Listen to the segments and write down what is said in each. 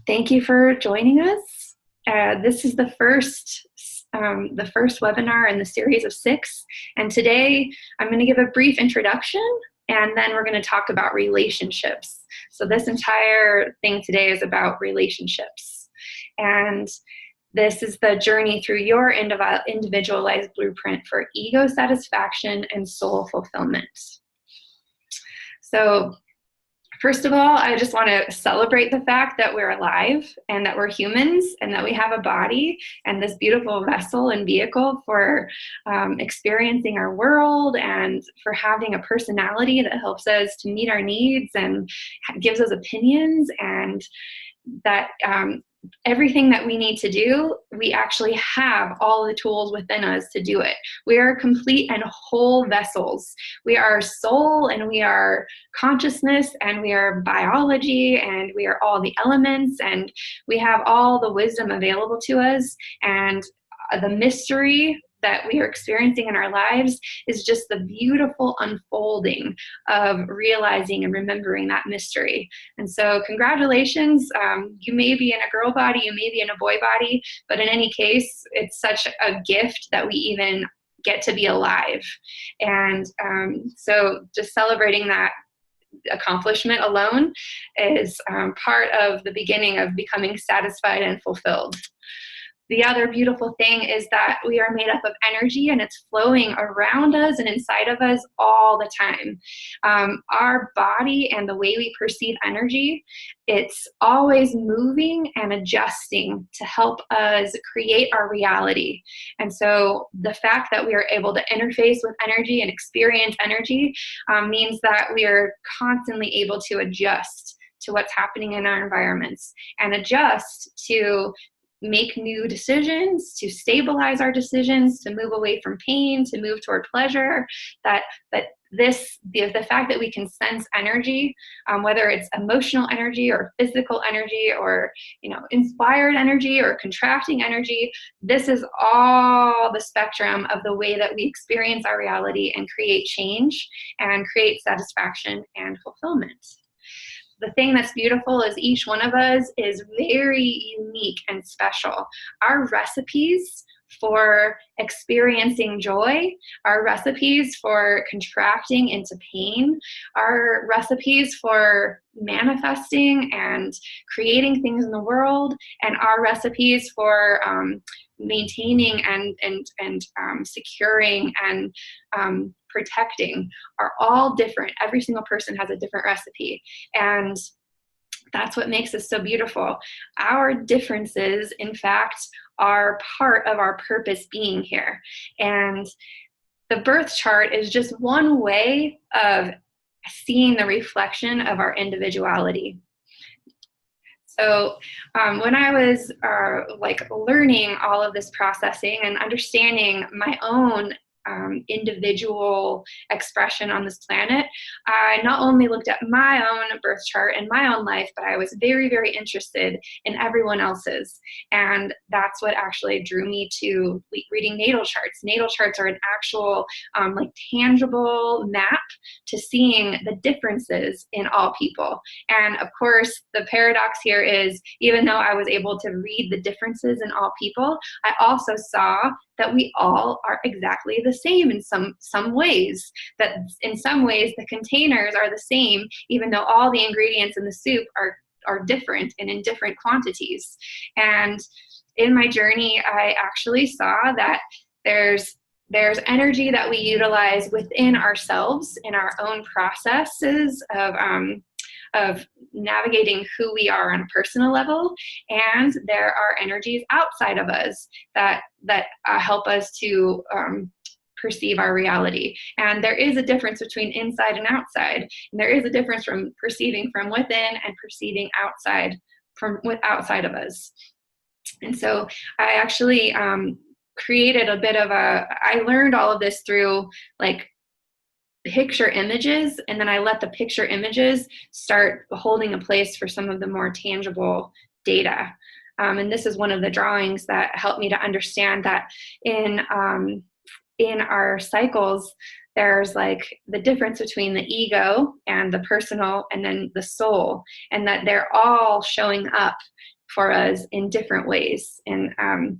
Thank you for joining us. This is the first webinar in the series of 6, and today I'm going to give a brief introduction, and then we're going to talk about relationships. So this entire thing today is about relationships, and this is the journey through your individualized blueprint for ego satisfaction and soul fulfillment. So first of all, I just want to celebrate the fact that we're alive and that we're humans and that we have a body and this beautiful vessel and vehicle for experiencing our world and for having a personality that helps us to meet our needs and gives us opinions, and that everything that we need to do, we actually have all the tools within us to do it. We are complete and whole vessels. We are soul, and we are consciousness, and we are biology, and we are all the elements, and we have all the wisdom available to us. And the mystery that we are experiencing in our lives is just the beautiful unfolding of realizing and remembering that mystery. And so congratulations. You may be in a girl body, you may be in a boy body, but in any case, it's such a gift that we even get to be alive. And so just celebrating that accomplishment alone is part of the beginning of becoming satisfied and fulfilled. The other beautiful thing is that we are made up of energy, and it's flowing around us and inside of us all the time. Our body and the way we perceive energy, it's always moving and adjusting to help us create our reality. And so the fact that we are able to interface with energy and experience energy means that we are constantly able to adjust to what's happening in our environments and adjust to make new decisions, to stabilize our decisions, to move away from pain, to move toward pleasure. The fact that we can sense energy, whether it's emotional energy or physical energy or inspired energy or contracting energy, this is all the spectrum of the way that we experience our reality and create change and create satisfaction and fulfillment. The thing that's beautiful is each one of us is very unique and special. Our recipes for experiencing joy, our recipes for contracting into pain, our recipes for manifesting and creating things in the world, and our recipes for maintaining and securing and protecting are all different. Every single person has a different recipe, and that's what makes us so beautiful. Our differences, in fact, are part of our purpose being here. And the birth chart is just one way of seeing the reflection of our individuality. So when I was learning all of this processing and understanding my own individual expression on this planet, I not only looked at my own birth chart and my own life, but I was very, very interested in everyone else's. And that's what actually drew me to reading natal charts. Natal charts are an actual tangible map to seeing the differences in all people. And of course, the paradox here is, even though I was able to read the differences in all people, I also saw that we all are exactly the same in some ways, that in some ways the containers are the same, even though all the ingredients in the soup are different and in different quantities. And in my journey, I actually saw that there's energy that we utilize within ourselves in our own processes of navigating who we are on a personal level, and there are energies outside of us that help us to perceive our reality. And there is a difference between inside and outside, and there is a difference from perceiving from within and perceiving outside outside of us. And so I actually created I learned all of this through picture images, and then I let the picture images start holding a place for some of the more tangible data. And this is one of the drawings that helped me to understand that in our cycles, there's like the difference between the ego and the personal and then the soul, and that they're all showing up for us in different ways. And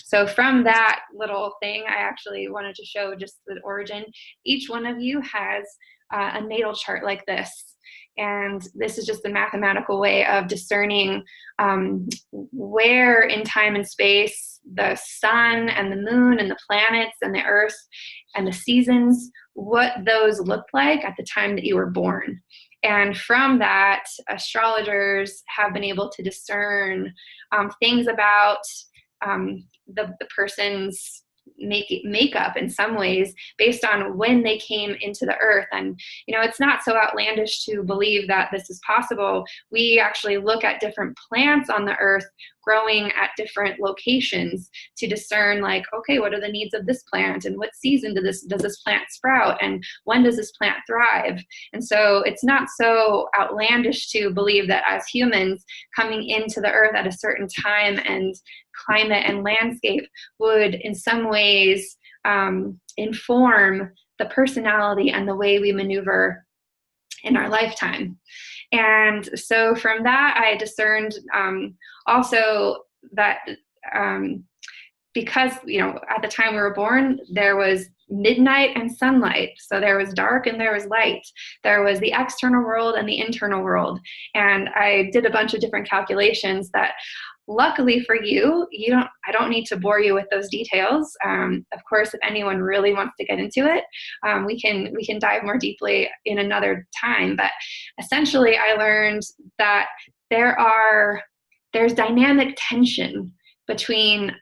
so from that little thing, I actually wanted to show just the origin. Each one of you has a natal chart like this. And this is just the mathematical way of discerning where in time and space the sun and the moon and the planets and the earth and the seasons, what those looked like at the time that you were born. And from that, astrologers have been able to discern things about the person's makeup in some ways based on when they came into the earth. And it's not so outlandish to believe that this is possible. We actually look at different plants on the earth growing at different locations to discern, like, okay, what are the needs of this plant, and what season does this plant sprout, and when does this plant thrive? And so it's not so outlandish to believe that as humans coming into the earth at a certain time and climate and landscape would in some ways inform the personality and the way we maneuver in our lifetime. And so from that, I discerned also that because, at the time we were born, there was midnight and sunlight. So there was dark and there was light. There was the external world and the internal world. And I did a bunch of different calculations that, luckily for you, I don't need to bore you with those details. Of course, if anyone really wants to get into it, we can dive more deeply in another time. But essentially, I learned that there's dynamic tension between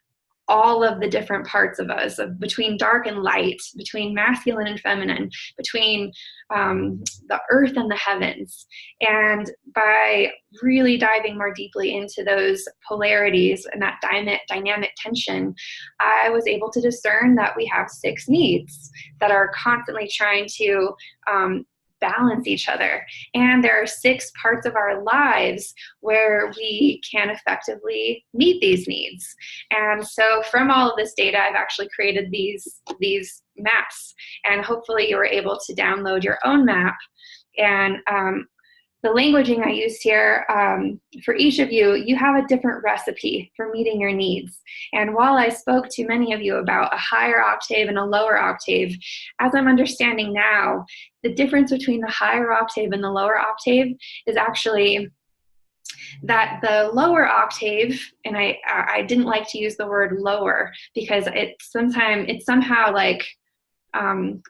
all of the different parts of us, between dark and light, between masculine and feminine, between the earth and the heavens. And by really diving more deeply into those polarities and that dynamic tension, I was able to discern that we have 6 needs that are constantly trying to balance each other. And there are 6 parts of our lives where we can effectively meet these needs. And so from all of this data, I've actually created these maps, and hopefully you were able to download your own map. And the languaging I used here, for each of you, you have a different recipe for meeting your needs. And while I spoke to many of you about a higher octave and a lower octave, as I'm understanding now, the difference between the higher octave and the lower octave is actually that the lower octave, and I didn't like to use the word lower because it somehow like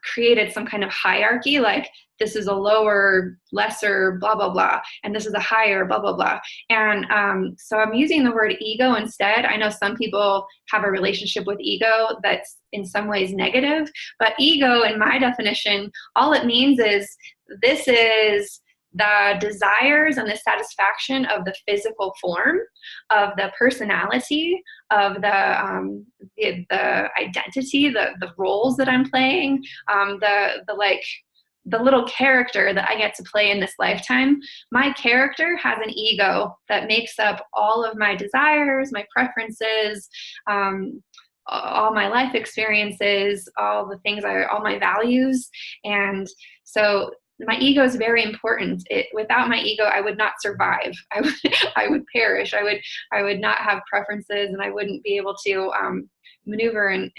created some kind of hierarchy, like this is a lower, lesser, blah, blah, blah, and this is a higher, blah, blah, blah. And so I'm using the word ego instead. I know some people have a relationship with ego that's in some ways negative, but ego, in my definition, all it means is this is the desires and the satisfaction of the physical form, of the personality, of the identity, the roles that I'm playing, the little character that I get to play in this lifetime. My character has an ego that makes up all of my desires, my preferences, all my life experiences, all my values. And so my ego is very important. Without my ego, I would not survive. I would perish. I would not have preferences, and I wouldn't be able to maneuver on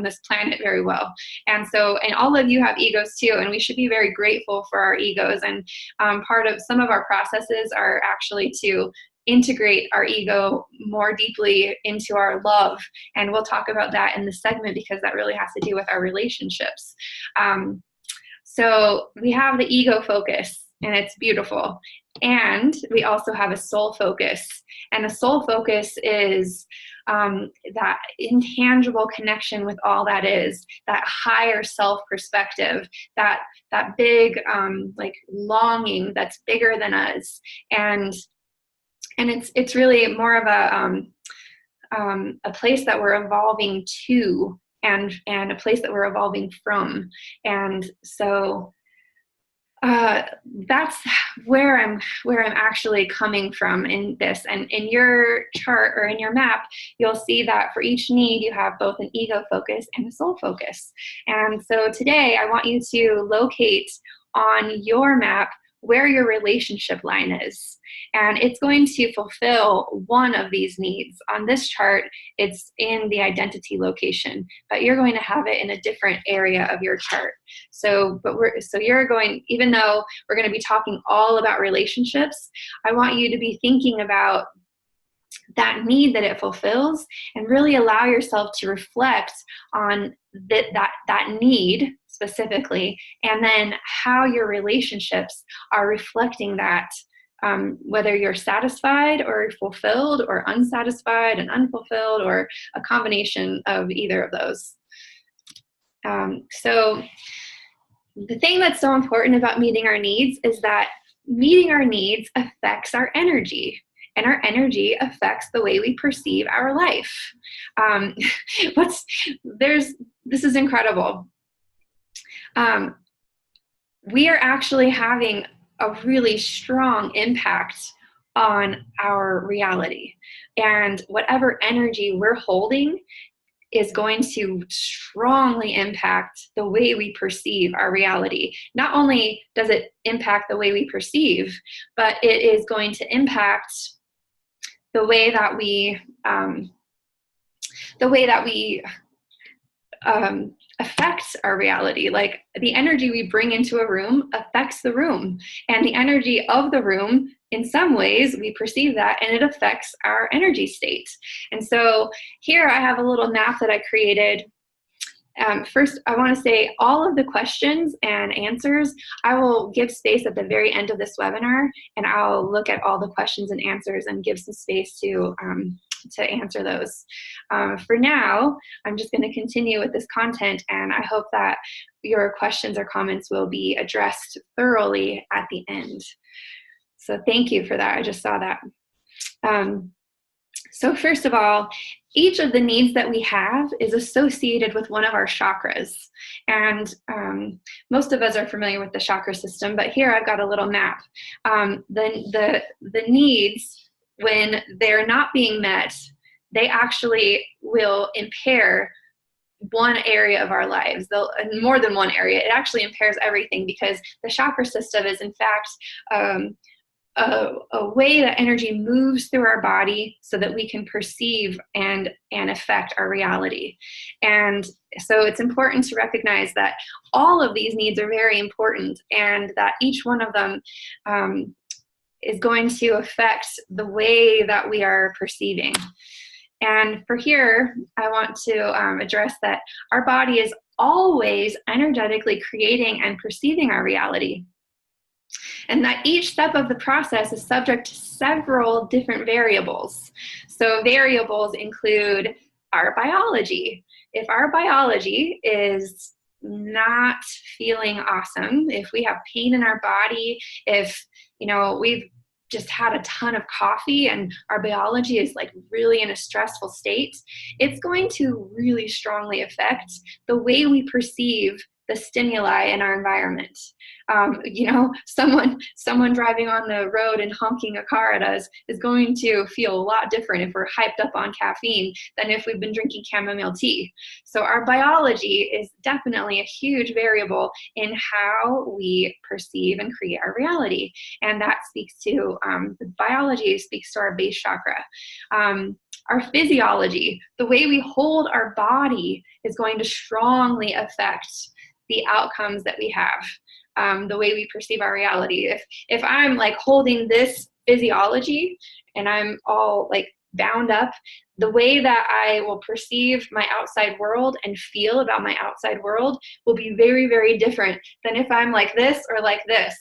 this planet very well. And all of you have egos too, and we should be very grateful for our egos. And part of some of our processes are actually to integrate our ego more deeply into our love. And we'll talk about that in the segment because that really has to do with our relationships. So we have the ego focus, and it's beautiful. And we also have a soul focus. And a soul focus is that intangible connection with all that is, that higher self perspective, that big longing that's bigger than us. And it's really more of a place that we're evolving to, and a place that we're evolving from. And so uh, that's where I'm actually coming from in this. And in your chart or in your map, you'll see that for each need, you have both an ego focus and a soul focus. And so today, I want you to locate on your map where your relationship line is. And it's going to fulfill one of these needs. On this chart, it's in the identity location, but you're going to have it in a different area of your chart. So you're going, even though we're going to be talking all about relationships, I want you to be thinking about that need that it fulfills and really allow yourself to reflect on that need specifically, and then how your relationships are reflecting that, whether you're satisfied or fulfilled or unsatisfied and unfulfilled, or a combination of either of those. So the thing that's so important about meeting our needs is that meeting our needs affects our energy. And our energy affects the way we perceive our life. This is incredible. We are actually having a really strong impact on our reality. And whatever energy we're holding is going to strongly impact the way we perceive our reality. Not only does it impact the way we perceive, but it is going to impact the way that we affect our reality. Like, the energy we bring into a room affects the room, and the energy of the room, in some ways, we perceive that, and it affects our energy state. And so here I have a little map that I created. First, I want to say all of the questions and answers, I will give space at the very end of this webinar, and I'll look at all the questions and answers and give some space to answer those. For now, I'm just going to continue with this content, and I hope that your questions or comments will be addressed thoroughly at the end. So thank you for that. I just saw that. So first of all, each of the needs that we have is associated with one of our chakras. And most of us are familiar with the chakra system, but here I've got a little map. The needs, when they're not being met, they actually will impair one area of our lives. More than one area. It actually impairs everything, because the chakra system is, in fact, a way that energy moves through our body so that we can perceive and affect our reality. And so it's important to recognize that all of these needs are very important, and that each one of them is going to affect the way that we are perceiving. And for here, I want to address that our body is always energetically creating and perceiving our reality. And that each step of the process is subject to several different variables. So variables include our biology. If our biology is not feeling awesome, if we have pain in our body, if we've just had a ton of coffee and our biology is like really in a stressful state, it's going to really strongly affect the way we perceive the stimuli in our environment. Someone driving on the road and honking a car at us is going to feel a lot different if we're hyped up on caffeine than if we've been drinking chamomile tea. So our biology is definitely a huge variable in how we perceive and create our reality. And that speaks to, the biology speaks to our base chakra. Our physiology, the way we hold our body, is going to strongly affect the outcomes that we have, the way we perceive our reality. If I'm like holding this physiology and I'm all like bound up, the way that I will perceive my outside world and feel about my outside world will be very, very different than if I'm like this or like this.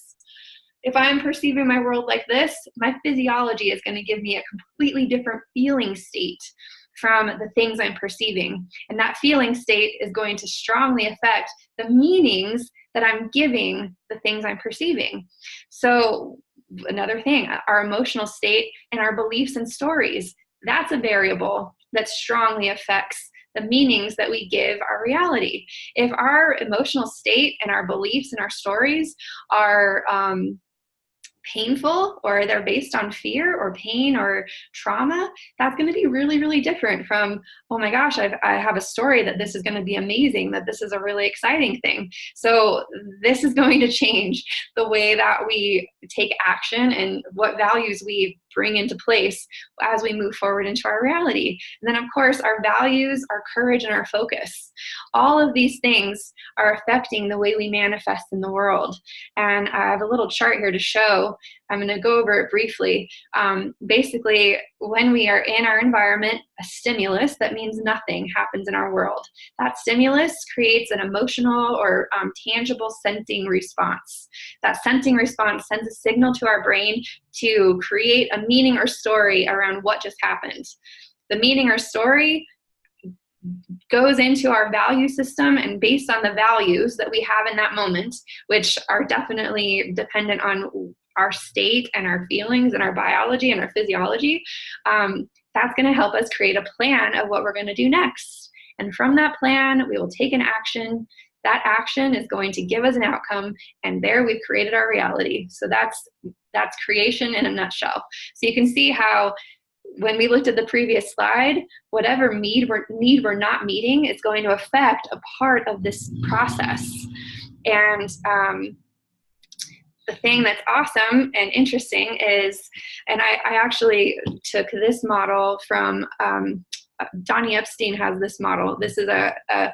If I'm perceiving my world like this, my physiology is going to give me a completely different feeling state from the things I'm perceiving. And that feeling state is going to strongly affect the meanings that I'm giving the things I'm perceiving. So another thing, our emotional state and our beliefs and stories, that's a variable that strongly affects the meanings that we give our reality. If our emotional state and our beliefs and our stories are painful, or they're based on fear or pain or trauma, that's going to be really, really different from, oh my gosh, I have a story that this is going to be amazing, that this is a really exciting thing. So this is going to change the way that we take action and what values we bring into place as we move forward into our reality. And then, of course, our values, our courage, and our focus. All of these things are affecting the way we manifest in the world. And I have a little chart here to show. I'm going to go over it briefly. Basically, when we are in our environment, a stimulus that means nothing happens in our world. That stimulus creates an emotional or tangible sensing response. That sensing response sends a signal to our brain to create a meaning or story around what just happened. The meaning or story goes into our value system, and based on the values that we have in that moment, which are definitely dependent on our state and our feelings and our biology and our physiology, that's going to help us create a plan of what we're going to do next. And from that plan, we will take an action. That action is going to give us an outcome, and there we've created our reality. So that's creation in a nutshell. So you can see how when we looked at the previous slide, whatever need we're not meeting is going to affect a part of this process. And the thing that's awesome and interesting is, and I actually took this model from, Donnie Epstein has this model. This is a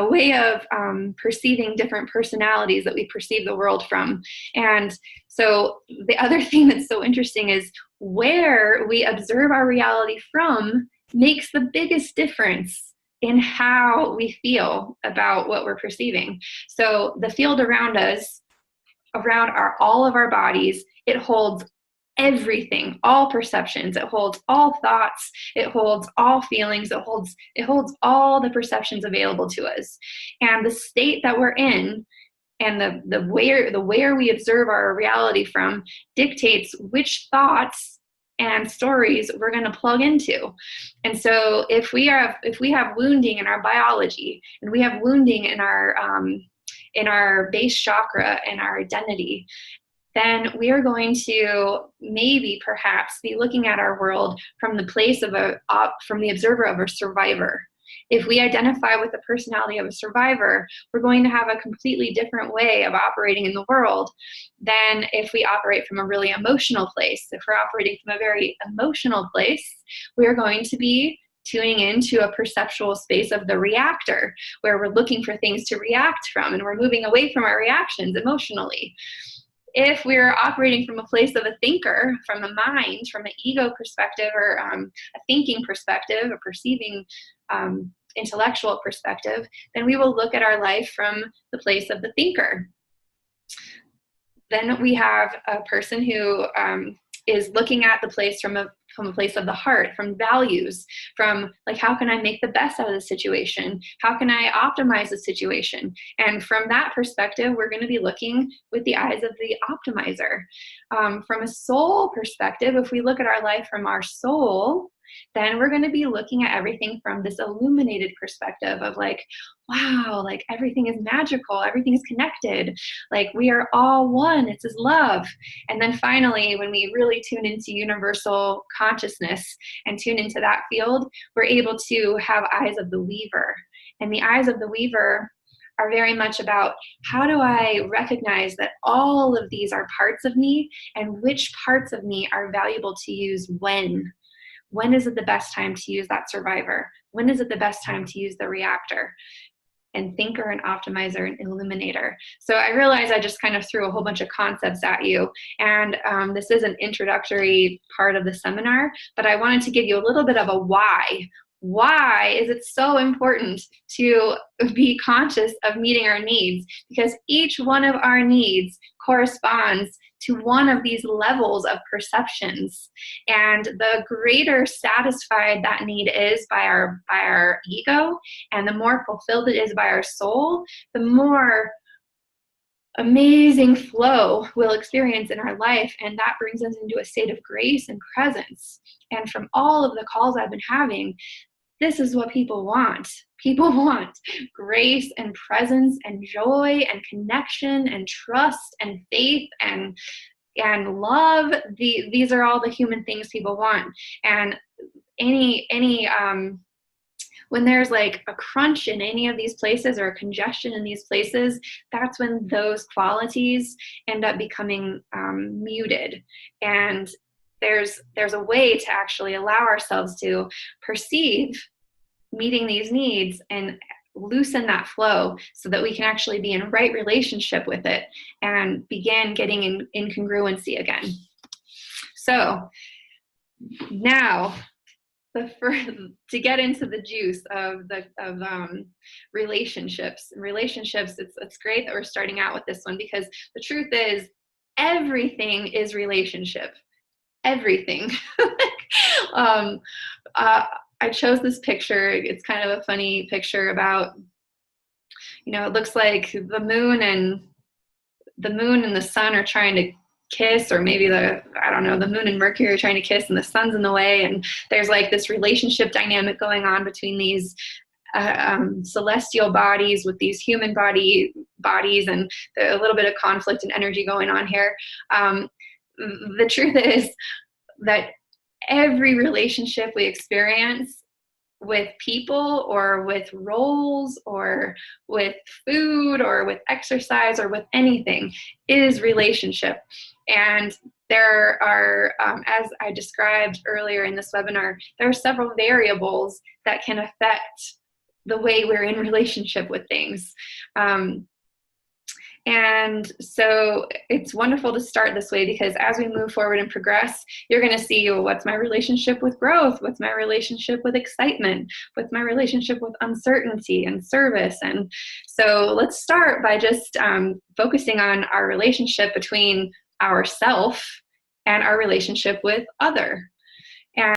way of perceiving different personalities that we perceive the world from. And so the other thing that's so interesting is where we observe our reality from makes the biggest difference in how we feel about what we're perceiving. So the field around us, around all of our bodies, it holds everything, all perceptions. It holds all thoughts. It holds all feelings. It holds all the perceptions available to us. And the state that we're in and the where we observe our reality from dictates which thoughts and stories we're going to plug into. And so if we have wounding in our biology, and we have wounding in our base chakra and our identity, then we are going to maybe perhaps be looking at our world from the place of from the observer of a survivor. If we identify with the personality of a survivor, we're going to have a completely different way of operating in the world than if we operate from a really emotional place. If we're operating from a very emotional place, we're going to be tuning into a perceptual space of the reactor, where we're looking for things to react from, and we're moving away from our reactions emotionally. If we're operating from a place of a thinker, from a mind, from an ego perspective, or a thinking perspective, a perceiving intellectual perspective, then we will look at our life from the place of the thinker. Then we have a person who is looking at the place from a place of the heart, from values, from like, how can I make the best out of the situation? How can I optimize the situation? And from that perspective, we're going to be looking with the eyes of the optimizer. From a soul perspective, if we look at our life from our soul, then we're going to be looking at everything from this illuminated perspective of like, wow, like everything is magical, everything is connected, like we are all one, it's His love. And then finally, when we really tune into universal consciousness and tune into that field, we're able to have eyes of the weaver. And the eyes of the weaver are very much about, how do I recognize that all of these are parts of me, and which parts of me are valuable to use when? When is it the best time to use that survivor? When is it the best time to use the reactor? And thinker and optimizer and illuminator. So I realize I just kind of threw a whole bunch of concepts at you, and this is an introductory part of the seminar, but I wanted to give you a little bit of a why. Why is it so important to be conscious of meeting our needs? Because each one of our needs corresponds to one of these levels of perceptions. And the greater satisfied that need is by our ego, and the more fulfilled it is by our soul, the more amazing flow we'll experience in our life. And that brings us into a state of grace and presence. And from all of the calls I've been having, this is what people want. People want grace and presence and joy and connection and trust and faith and love. These are all the human things people want. And when there's like a crunch in any of these places or a congestion in these places, that's when those qualities end up becoming muted. And there's a way to actually allow ourselves to perceive meeting these needs and loosen that flow so that we can actually be in right relationship with it and begin getting in congruency again. So now, to get into the juice of relationships, it's great that we're starting out with this one, because the truth is everything is relationship. Everything. I chose this picture. It's kind of a funny picture about, it looks like the moon and the sun are trying to kiss, or maybe the moon and Mercury are trying to kiss and the sun's in the way, and there's like this relationship dynamic going on between these celestial bodies with these human bodies, and a little bit of conflict and energy going on here. The truth is that every relationship we experience with people or with roles or with food or with exercise or with anything is relationship. And there are, as I described earlier in this webinar, there are several variables that can affect the way we're in relationship with things. And so it's wonderful to start this way, because as we move forward and progress, you're going to see, well, what's my relationship with growth? What's my relationship with excitement? What's my relationship with uncertainty and service? And so let's start by just focusing on our relationship between ourself and our relationship with other.